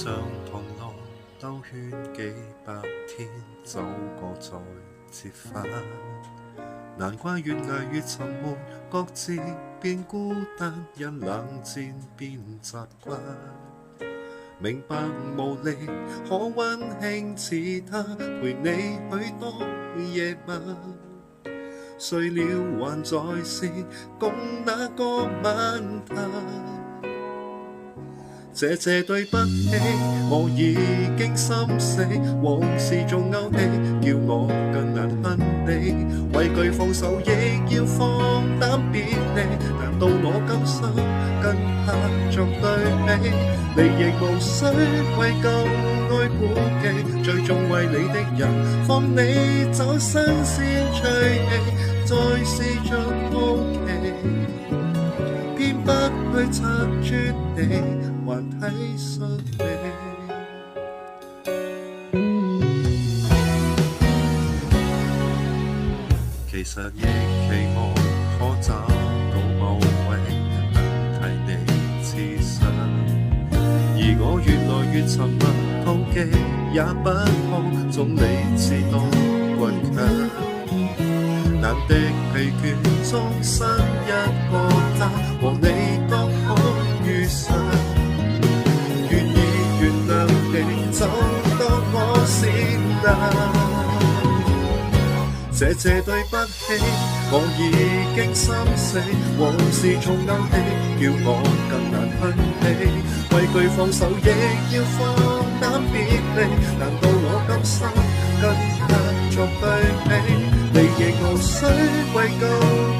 上同路兜圈幾百天，走過再折返。難怪越捱越沉悶，各自變孤單，因冷戰變習慣。明白無力，可溫馨似他陪你許多夜晚。睡了還在是共那個晚霞。這對不起，我已經心死，往事仲勾起，叫我更難分離。畏懼放手，亦要放膽別離。難道我甘心跟他作對比？你亦無需為舊愛顧忌，最終為你的人放你走，新鮮趣味，再試着好奇。偏不去拆穿你，還體恤你。其實亦期望可找到某位能替你自信，而我越來越沉默，妒忌也不可總理智多倔強。難的疲倦，終身一個他，和你多可遇上。願意原諒你，就當我善良。這對不起，我已經心死，往事重勾起，叫我更難分離。畏懼放手，亦要放膽別離。難道我甘心跟他作對比？你亦無需為舊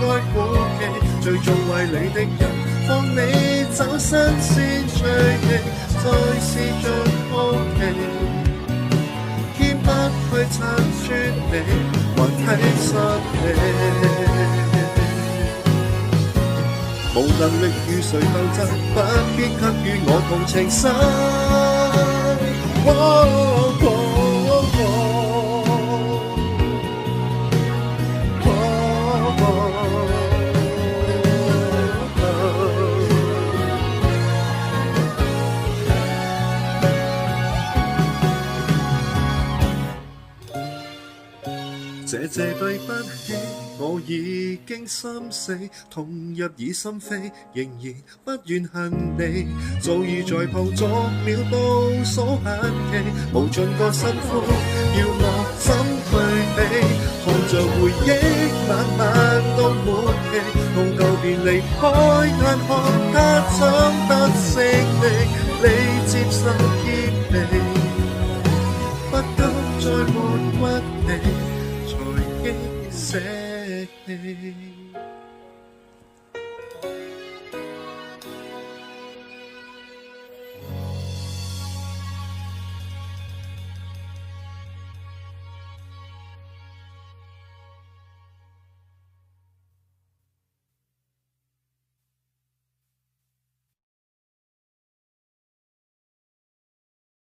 愛顧忌，最終為你的人放你走，新鮮趣味，再試着好奇。偏不去拆穿你，還體恤你。無能力與誰鬥爭，不必給予我同情心。這對不起，我已經心死，痛入耳心扉，仍然不願恨你。早已在旁作了倒數限期，無盡個辛苦，要我怎去比？看着回憶慢慢都沒氣，痛夠便離開，但看他怎得勝利，你接受結尾，不甘再沒屈你。捨棄。